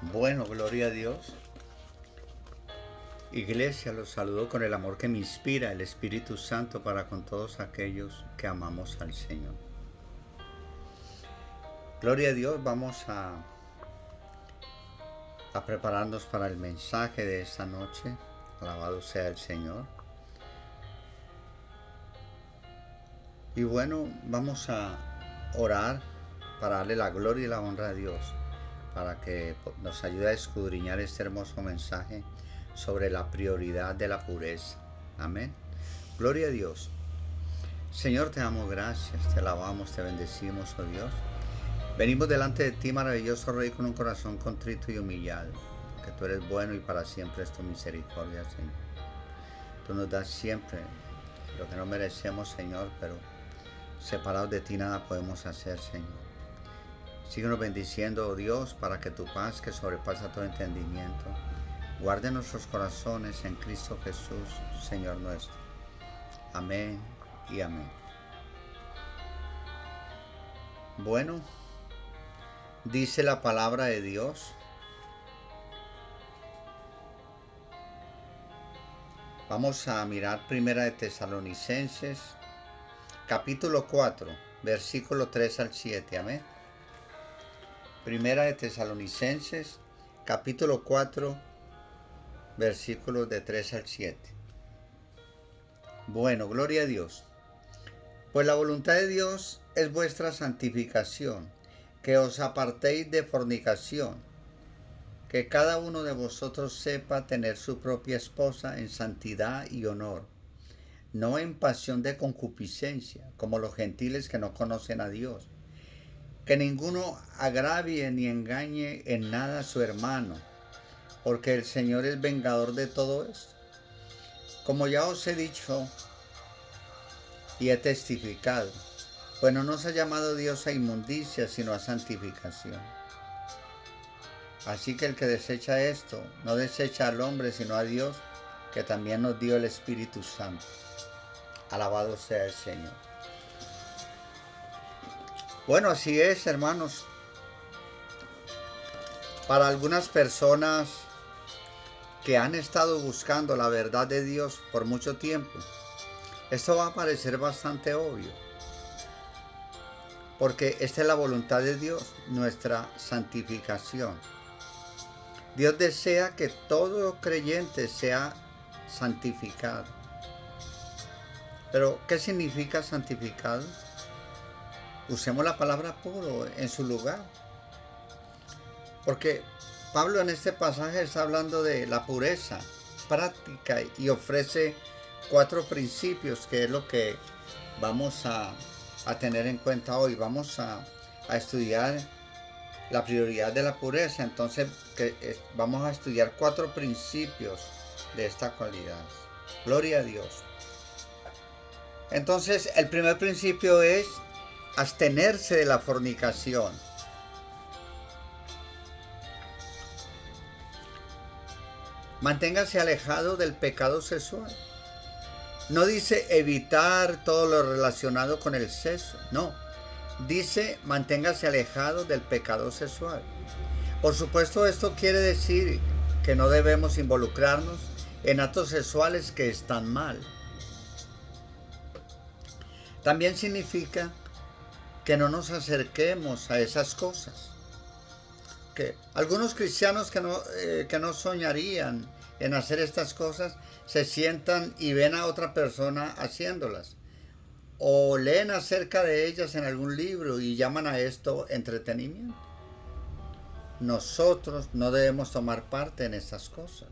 Bueno, gloria a Dios. Iglesia, los saludo con el amor que me inspira el Espíritu Santo para con todos aquellos que amamos al Señor. Gloria a Dios, vamos a prepararnos para el mensaje de esta noche. Alabado sea el Señor. Y bueno, vamos a orar para darle la gloria y la honra a Dios, para que nos ayude a escudriñar este hermoso mensaje sobre la prioridad de la pureza. Amén. Gloria a Dios. Señor, te damos gracias, te alabamos, te bendecimos, oh Dios. Venimos delante de ti, maravilloso Rey, con un corazón contrito y humillado, porque tú eres bueno y para siempre es tu misericordia, Señor. Tú nos das siempre lo que no merecemos, Señor, pero separados de ti nada podemos hacer, Señor. Síguenos bendiciendo, oh Dios, para que tu paz, que sobrepasa todo entendimiento, guarde nuestros corazones en Cristo Jesús, Señor nuestro. Amén y amén. Bueno, dice la palabra de Dios. Vamos a mirar Primera de Tesalonicenses, capítulo 4, versículo 3 al 7. Amén. Primera de Tesalonicenses, capítulo 4, versículos de 3 al 7. Bueno, gloria a Dios. Pues la voluntad de Dios es vuestra santificación, que os apartéis de fornicación, que cada uno de vosotros sepa tener su propia esposa en santidad y honor, no en pasión de concupiscencia, como los gentiles que no conocen a Dios. Que ninguno agravie ni engañe en nada a su hermano, porque el Señor es vengador de todo esto. Como ya os he dicho y he testificado, pues no nos ha llamado Dios a inmundicia, sino a santificación. Así que el que desecha esto, no desecha al hombre, sino a Dios, que también nos dio el Espíritu Santo. Alabado sea el Señor. Bueno, así es, hermanos. Para algunas personas que han estado buscando la verdad de Dios por mucho tiempo, esto va a parecer bastante obvio, porque esta es la voluntad de Dios, nuestra santificación. Dios desea que todo creyente sea santificado. Pero, ¿qué significa santificado? Usemos la palabra puro en su lugar. Porque Pablo en este pasaje está hablando de la pureza práctica y ofrece 4 principios, que es lo que vamos a tener en cuenta hoy. Vamos a estudiar la prioridad de la pureza. Entonces vamos a estudiar 4 principios de esta cualidad. Gloria a Dios. Entonces el primer principio es abstenerse de la fornicación. Manténgase alejado del pecado sexual. No dice evitar todo lo relacionado con el sexo, no. Dice manténgase alejado del pecado sexual. Por supuesto, esto quiere decir que no debemos involucrarnos en actos sexuales que están mal. También significa que no nos acerquemos a esas cosas. Que algunos cristianos que no soñarían en hacer estas cosas se sientan y ven a otra persona haciéndolas, o leen acerca de ellas en algún libro y llaman a esto entretenimiento. Nosotros no debemos tomar parte en estas cosas.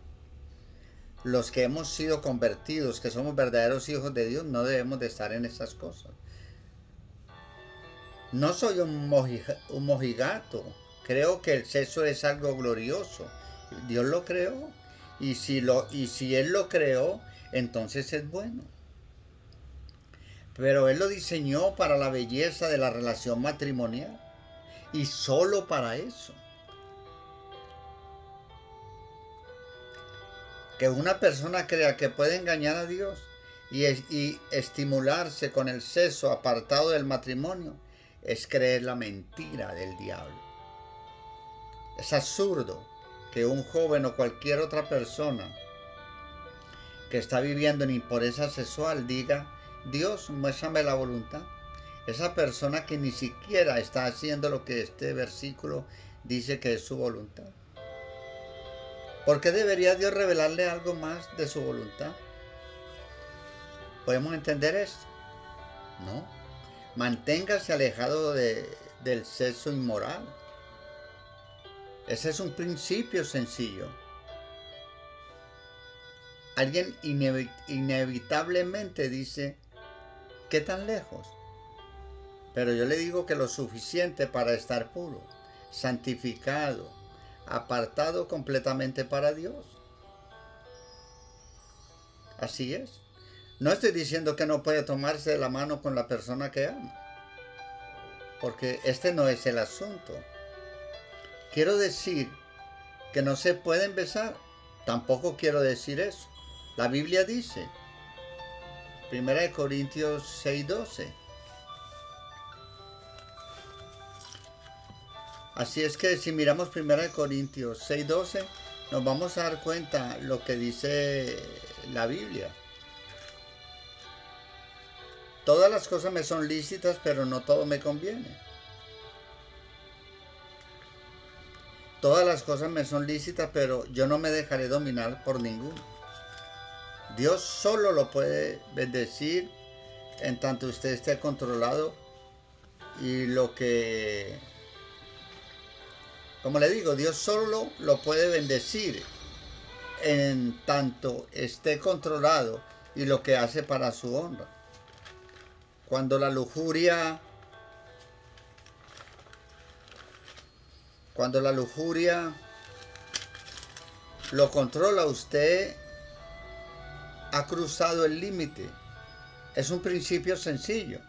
Los que hemos sido convertidos, que somos verdaderos hijos de Dios, no debemos de estar en esas cosas. No soy un mojigato. Creo que el sexo es algo glorioso. Dios lo creó. Y si Él lo creó, entonces es bueno. Pero Él lo diseñó para la belleza de la relación matrimonial. Y solo para eso. Que una persona crea que puede engañar a Dios y estimularse con el sexo apartado del matrimonio es creer la mentira del diablo. Es absurdo. que un joven o cualquier otra persona que está viviendo en impureza sexual diga, Dios, muéstrame la voluntad. Esa persona que ni siquiera está haciendo lo que este versículo dice que es su voluntad. ¿Por qué debería Dios revelarle algo más de su voluntad? ¿Podemos entender esto? No. Manténgase alejado del sexo inmoral. Ese es un principio sencillo. Alguien inevitablemente dice, ¿qué tan lejos? Pero yo le digo que lo suficiente para estar puro, santificado, apartado completamente para Dios. Así es. No estoy diciendo que no puede tomarse de la mano con la persona que ama, porque este no es el asunto. Quiero decir que no se pueden besar. Tampoco quiero decir eso. La Biblia dice, 1 Corintios 6:12. Así es que si miramos 1 Corintios 6:12, nos vamos a dar cuenta lo que dice la Biblia. Todas las cosas me son lícitas, pero no todo me conviene. Todas las cosas me son lícitas, pero yo no me dejaré dominar por ninguno. Dios solo lo puede bendecir en tanto usted esté controlado y lo que, como le digo, Dios solo lo puede bendecir en tanto esté controlado y lo que hace para su honra. Cuando la lujuria lo controla, usted ha cruzado el límite. Es un principio sencillo.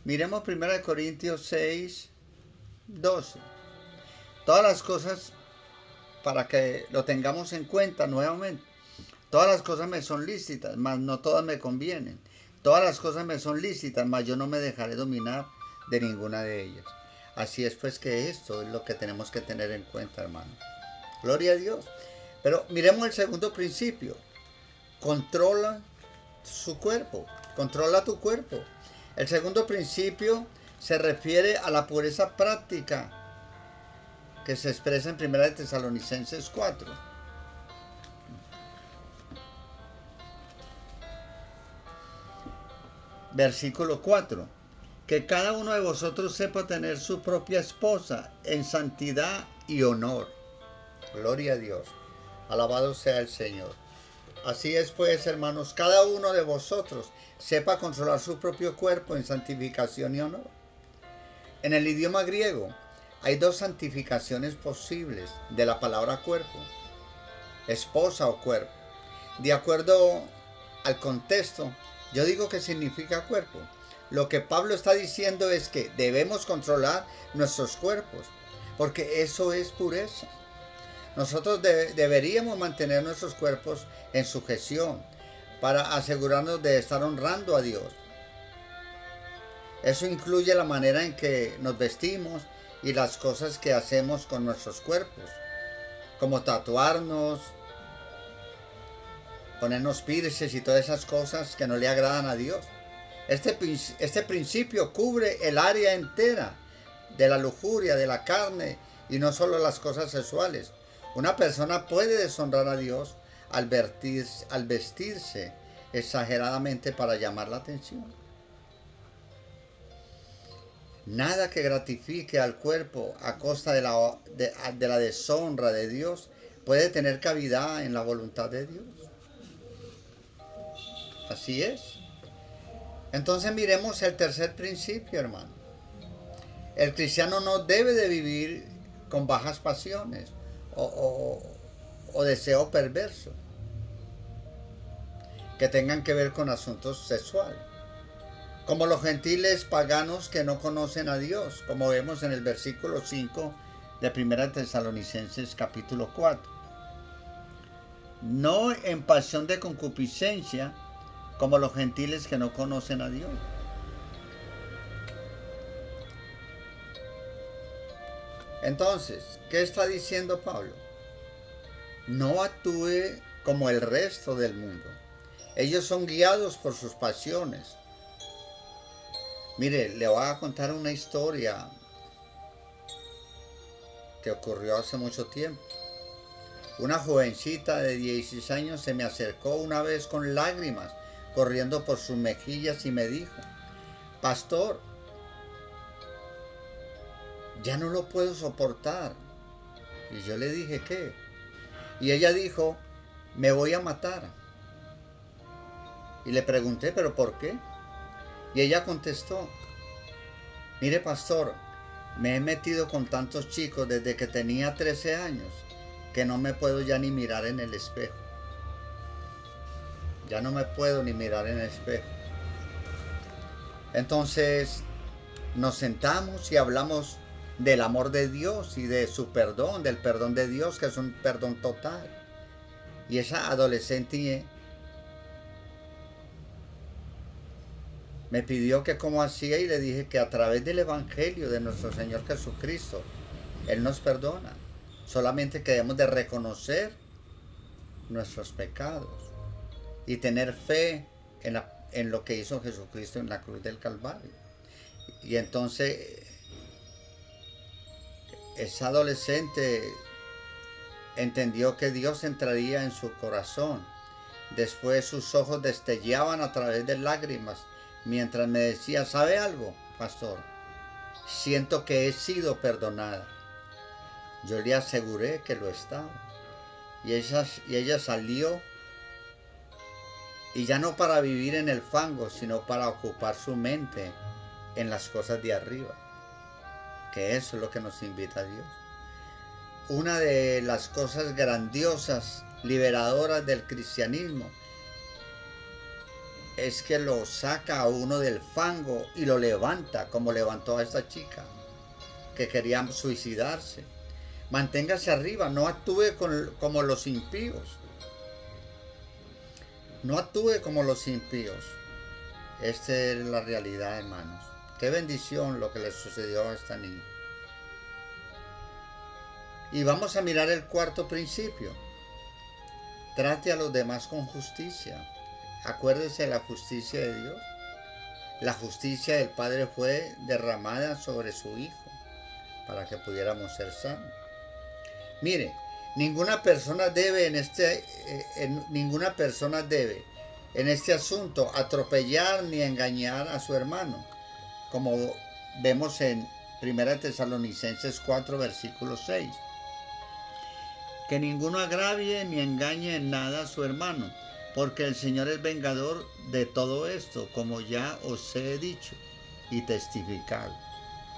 Miremos 1 Corintios 6:12. Todas las cosas, para que lo tengamos en cuenta nuevamente, todas las cosas me son lícitas, mas no todas me convienen. Todas las cosas me son lícitas, mas yo no me dejaré dominar de ninguna de ellas. Así es pues que esto es lo que tenemos que tener en cuenta, hermano. Gloria a Dios. Pero miremos el segundo principio. Controla su cuerpo. Controla tu cuerpo. El segundo principio se refiere a la pureza práctica que se expresa en 1 Tesalonicenses 4. Versículo 4. Que cada uno de vosotros sepa tener su propia esposa en santidad y honor. Gloria a Dios. Alabado sea el Señor. Así es pues, hermanos, cada uno de vosotros sepa controlar su propio cuerpo en santificación y honor. En el idioma griego hay dos santificaciones posibles de la palabra cuerpo, esposa o cuerpo. De acuerdo al contexto, yo digo que significa cuerpo. Lo que Pablo está diciendo es que debemos controlar nuestros cuerpos, porque eso es pureza. Nosotros deberíamos mantener nuestros cuerpos en sujeción para asegurarnos de estar honrando a Dios. Eso incluye la manera en que nos vestimos y las cosas que hacemos con nuestros cuerpos, como tatuarnos, ponernos piercings y todas esas cosas que no le agradan a Dios. Este principio cubre el área entera de la lujuria, de la carne y no solo las cosas sexuales. Una persona puede deshonrar a Dios al vestirse exageradamente para llamar la atención. Nada que gratifique al cuerpo a costa de la deshonra de Dios puede tener cavidad en la voluntad de Dios. Así es. Entonces miremos el tercer principio, hermano. El cristiano no debe de vivir con bajas pasiones o deseo perverso que tengan que ver con asuntos sexuales, como los gentiles paganos que no conocen a Dios, como vemos en el versículo 5 de 1 Tesalonicenses capítulo 4. No en pasión de concupiscencia, como los gentiles que no conocen a Dios. Entonces, ¿qué está diciendo Pablo? no actúe como el resto del mundo. Ellos son guiados por sus pasiones. Mire, le voy a contar una historia que ocurrió hace mucho tiempo. Una jovencita de 16 años se me acercó una vez con lágrimas corriendo por sus mejillas y me dijo: pastor, ya no lo puedo soportar. Y yo le dije: ¿qué? Y ella dijo: me voy a matar. Y le pregunté: ¿pero por qué? Y ella contestó: mire, pastor, me he metido con tantos chicos desde que tenía 13 años que no me puedo ya ni mirar en el espejo. Ya no me puedo ni mirar en el espejo. Entonces nos sentamos y hablamos del amor de Dios y de su perdón, del perdón de Dios, que es un perdón total. Y esa adolescente me pidió que cómo hacía, y le dije que a través del Evangelio de nuestro Señor Jesucristo, Él nos perdona. Solamente que debemos de reconocer nuestros pecados y tener fe en lo que hizo Jesucristo en la cruz del Calvario. Y entonces esa adolescente entendió que Dios entraría en su corazón. Después sus ojos destellaban a través de lágrimas mientras me decía: ¿sabe algo, pastor? Siento que he sido perdonada. Yo le aseguré que lo estaba. Y ella salió, y ya no para vivir en el fango, sino para ocupar su mente en las cosas de arriba, que eso es lo que nos invita a Dios. Una de las cosas grandiosas, liberadoras del cristianismo, es que lo saca a uno del fango y lo levanta, como levantó a esta chica que quería suicidarse. Manténgase arriba, no actúe como los impíos. No actúe como los impíos. Esta es la realidad, hermanos. Qué bendición lo que le sucedió a esta niña. Y vamos a mirar el cuarto principio. Trate a los demás con justicia. Acuérdese de la justicia de Dios. La justicia del Padre fue derramada sobre su Hijo para que pudiéramos ser sanos. Mire, ninguna persona debe en este asunto atropellar ni engañar a su hermano, como vemos en 1 Tesalonicenses 4, versículo 6. Que ninguno agravie ni engañe en nada a su hermano, porque el Señor es vengador de todo esto, como ya os he dicho y testificado.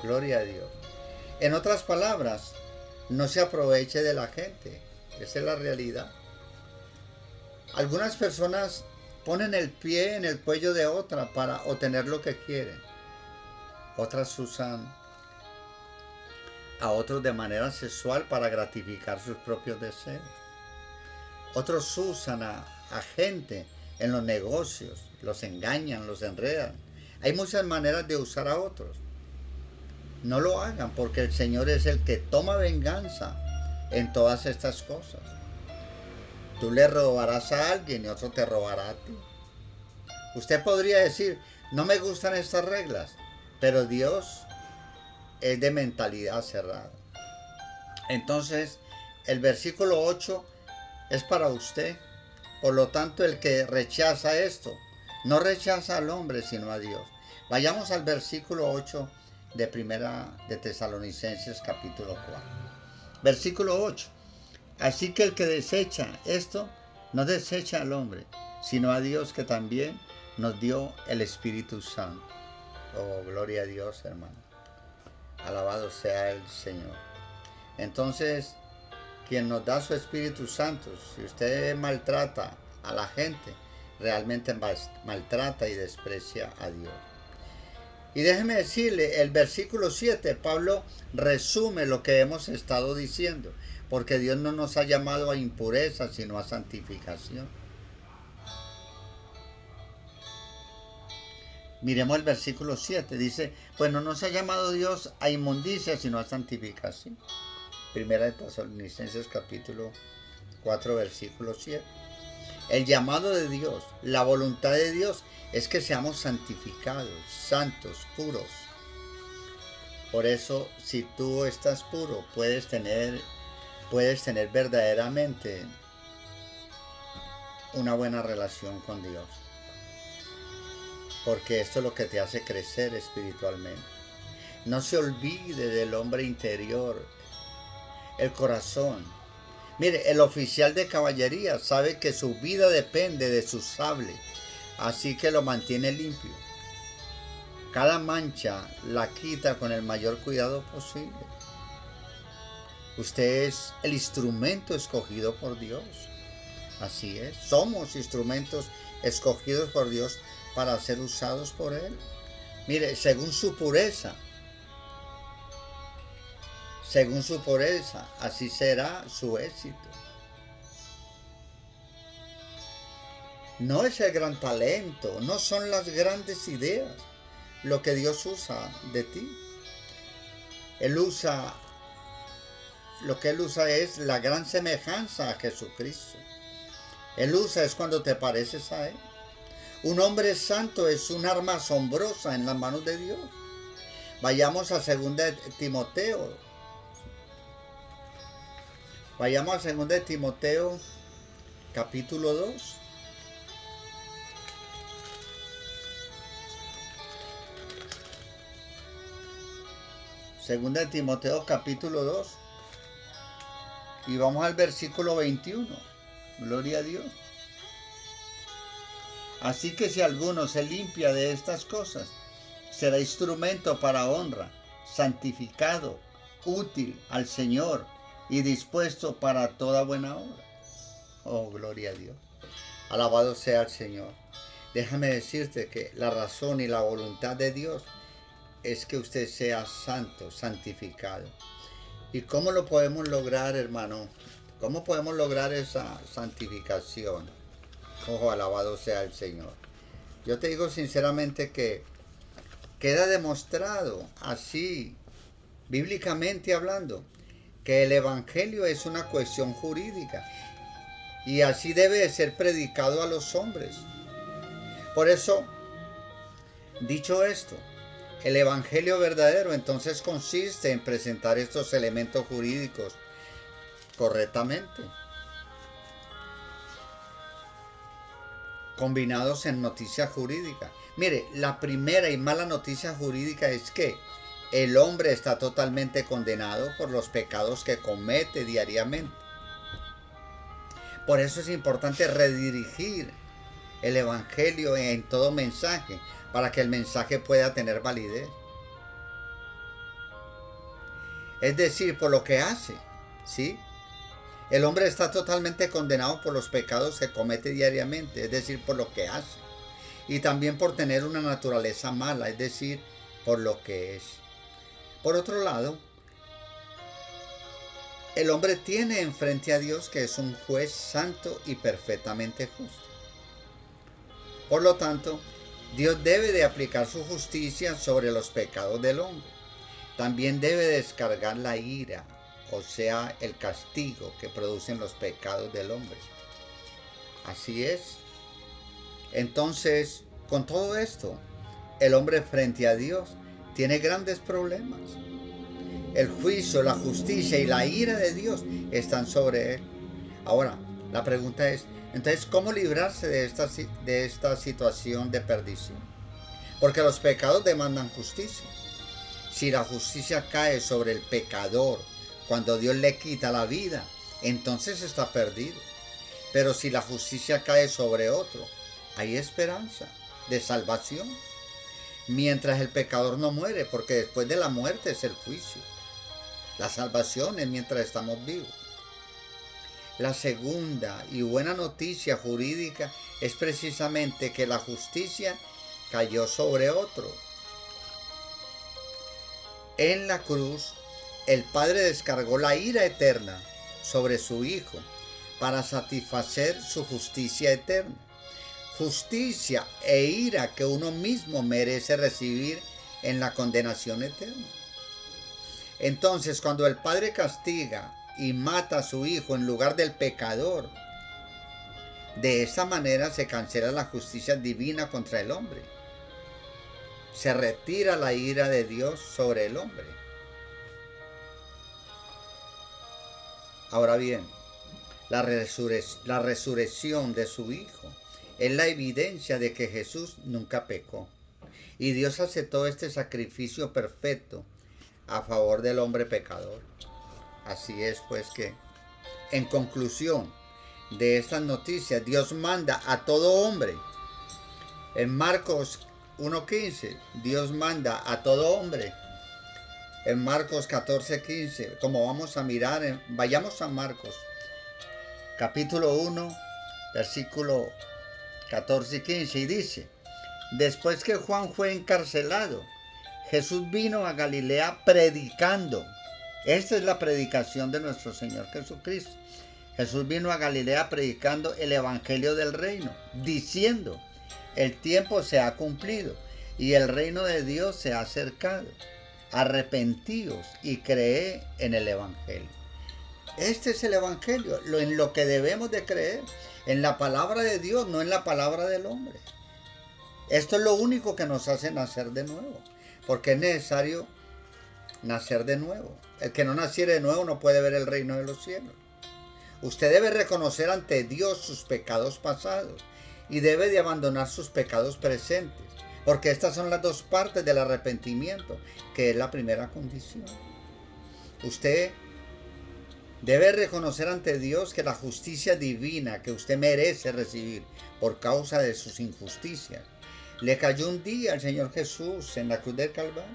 Gloria a Dios. En otras palabras, no se aproveche de la gente. Esa es la realidad. Algunas personas ponen el pie en el cuello de otra para obtener lo que quieren. Otras usan a otros de manera sexual para gratificar sus propios deseos. Otros usan a gente en los negocios, los engañan, los enredan. Hay muchas maneras de usar a otros. No lo hagan, porque el Señor es el que toma venganza en todas estas cosas. Tú le robarás a alguien y otro te robará a ti. Usted podría decir: no me gustan estas reglas, pero Dios es de mentalidad cerrada. Entonces, el versículo 8 es para usted. Por lo tanto, el que rechaza esto, no rechaza al hombre, sino a Dios. Vayamos al versículo 8 de Primera de Tesalonicenses capítulo 4. Versículo 8. Así que el que desecha esto, no desecha al hombre, sino a Dios, que también nos dio el Espíritu Santo. Oh, gloria a Dios, hermano. Alabado sea el Señor. Entonces, quien nos da su Espíritu Santo, si usted maltrata a la gente, realmente maltrata y desprecia a Dios. Y déjeme decirle, el versículo 7, Pablo resume lo que hemos estado diciendo, porque Dios no nos ha llamado a impureza, sino a santificación. Miremos el versículo 7, dice: pues no nos ha llamado Dios a inmundicia, sino a santificación. Primera de Tesalonicenses capítulo 4 versículo 7. El llamado de Dios, la voluntad de Dios es que seamos santificados, santos, puros. Por eso, si tú estás puro, puedes tener verdaderamente una buena relación con Dios. Porque esto es lo que te hace crecer espiritualmente. No se olvide del hombre interior, el corazón. Mire, el oficial de caballería sabe que su vida depende de su sable, así que lo mantiene limpio. Cada mancha la quita con el mayor cuidado posible. Usted es el instrumento escogido por Dios. Así es, somos instrumentos escogidos por Dios para ser usados por Él. Mire, según su pureza, así será su éxito. No es el gran talento, no son las grandes ideas lo que Dios usa de ti. Lo que Él usa es la gran semejanza a Jesucristo. Él usa es cuando te pareces a Él. Un hombre santo es un arma asombrosa en las manos de Dios. Vayamos a 2 de Timoteo. Vayamos a 2 de Timoteo, capítulo 2. Segunda de Timoteo capítulo 2 y vamos al versículo 21. Gloria a Dios. Así que si alguno se limpia de estas cosas, será instrumento para honra, santificado, útil al Señor y dispuesto para toda buena obra. Oh, gloria a Dios. Alabado sea el Señor. Déjame decirte que la razón y la voluntad de Dios es que usted sea santo, santificado. ¿Y cómo lo podemos lograr, hermano? ¿Cómo podemos lograr esa santificación? Ojo, alabado sea el Señor. Yo te digo sinceramente que queda demostrado así, bíblicamente hablando, que el Evangelio es una cuestión jurídica y así debe de ser predicado a los hombres. Por eso, dicho esto, el Evangelio verdadero entonces consiste en presentar estos elementos jurídicos correctamente, combinados en noticia jurídica. Mire, la primera y mala noticia jurídica es que el hombre está totalmente condenado por los pecados que comete diariamente. Por eso es importante redirigir el Evangelio en todo mensaje, para que el mensaje pueda tener validez. Es decir, por lo que hace, ¿sí? El hombre está totalmente condenado por los pecados que comete diariamente, es decir, por lo que hace. Y también por tener una naturaleza mala, es decir, por lo que es. Por otro lado, el hombre tiene enfrente a Dios, que es un juez santo y perfectamente justo. Por lo tanto, Dios debe de aplicar su justicia sobre los pecados del hombre. También debe descargar la ira, o sea, el castigo que producen los pecados del hombre. Así es. Entonces, con todo esto, el hombre frente a Dios tiene grandes problemas. El juicio, la justicia y la ira de Dios están sobre él. Ahora, la pregunta es, entonces, ¿cómo librarse de esta situación de perdición? Porque los pecados demandan justicia. Si la justicia cae sobre el pecador cuando Dios le quita la vida, entonces está perdido. Pero si la justicia cae sobre otro, hay esperanza de salvación. Mientras el pecador no muere, porque después de la muerte es el juicio. La salvación es mientras estamos vivos. La segunda y buena noticia jurídica es precisamente que la justicia cayó sobre otro. En la cruz, el Padre descargó la ira eterna sobre su Hijo para satisfacer su justicia eterna. Justicia e ira que uno mismo merece recibir en la condenación eterna. Entonces, cuando el Padre castiga y mata a su hijo en lugar del pecador, de esa manera se cancela la justicia divina contra el hombre. Se retira la ira de Dios sobre el hombre. Ahora bien, la resurrección de su hijo es la evidencia de que Jesús nunca pecó. Y Dios aceptó este sacrificio perfecto a favor del hombre pecador. Así es pues que, en conclusión de estas noticias, Dios manda a todo hombre. En Marcos 1:15, Dios manda a todo hombre. En Marcos 14:15, como vamos a mirar, vayamos a Marcos, capítulo 1, versículo 14 y 15, y dice: después que Juan fue encarcelado, Jesús vino a Galilea predicando. Esta es la predicación de nuestro Señor Jesucristo. Jesús vino a Galilea predicando el evangelio del reino, diciendo: el tiempo se ha cumplido y el reino de Dios se ha acercado. Arrepentíos y creed en el evangelio. Este es el evangelio, en lo que debemos de creer, en la palabra de Dios, no en la palabra del hombre. Esto es lo único que nos hace nacer de nuevo, porque es necesario nacer de nuevo. El que no naciere de nuevo no puede ver el reino de los cielos. Usted debe reconocer ante Dios sus pecados pasados y debe de abandonar sus pecados presentes, porque estas son las dos partes del arrepentimiento, que es la primera condición. Usted debe reconocer ante Dios que la justicia divina que usted merece recibir por causa de sus injusticias le cayó un día al Señor Jesús en la cruz del Calvario.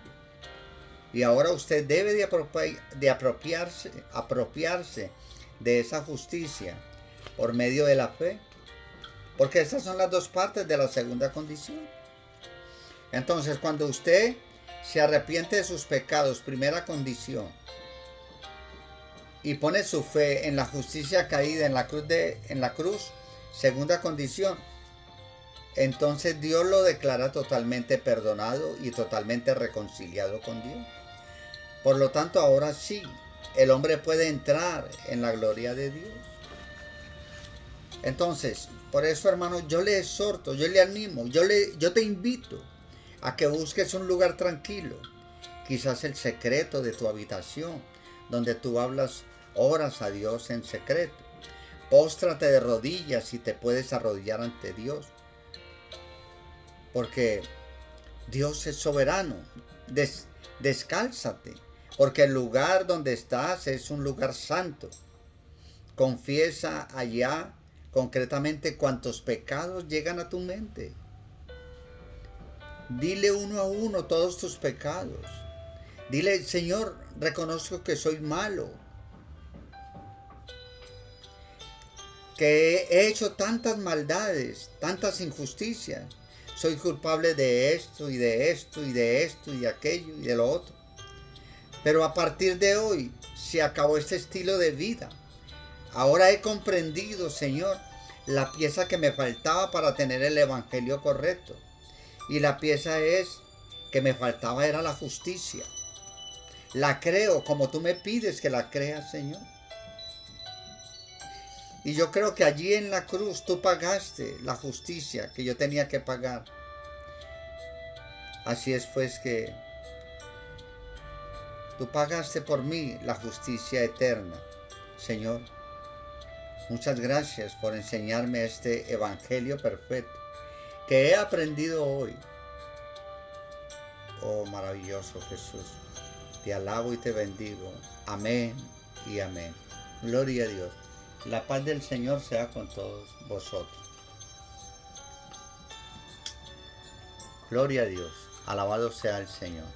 Y ahora usted debe de apropiarse de esa justicia por medio de la fe, porque estas son las dos partes de la segunda condición. Entonces, cuando usted se arrepiente de sus pecados, primera condición, y pone su fe en la justicia caída en la cruz, segunda condición, entonces Dios lo declara totalmente perdonado y totalmente reconciliado con Dios. Por lo tanto, ahora sí, el hombre puede entrar en la gloria de Dios. Entonces, por eso, hermano, yo le exhorto, yo le animo, yo te invito a que busques un lugar tranquilo, quizás el secreto de tu habitación, donde tú oras a Dios en secreto. Póstrate de rodillas si te puedes arrodillar ante Dios, porque Dios es soberano. Descálzate, porque el lugar donde estás es un lugar santo. Confiesa allá concretamente cuántos pecados llegan a tu mente. Dile uno a uno todos tus pecados. Dile: Señor, reconozco que soy malo, que he hecho tantas maldades, tantas injusticias. Soy culpable de esto y de esto y de esto y de aquello y de lo otro. Pero a partir de hoy se acabó este estilo de vida. Ahora he comprendido, Señor, la pieza que me faltaba para tener el evangelio correcto. Y la pieza que me faltaba era la justicia. La creo como tú me pides que la creas, Señor. Y yo creo que allí en la cruz tú pagaste la justicia que yo tenía que pagar. Así es pues que tú pagaste por mí la justicia eterna. Señor, muchas gracias por enseñarme este evangelio perfecto que he aprendido hoy. Oh, maravilloso Jesús, te alabo y te bendigo. Amén y amén. Gloria a Dios. La paz del Señor sea con todos vosotros. Gloria a Dios. Alabado sea el Señor.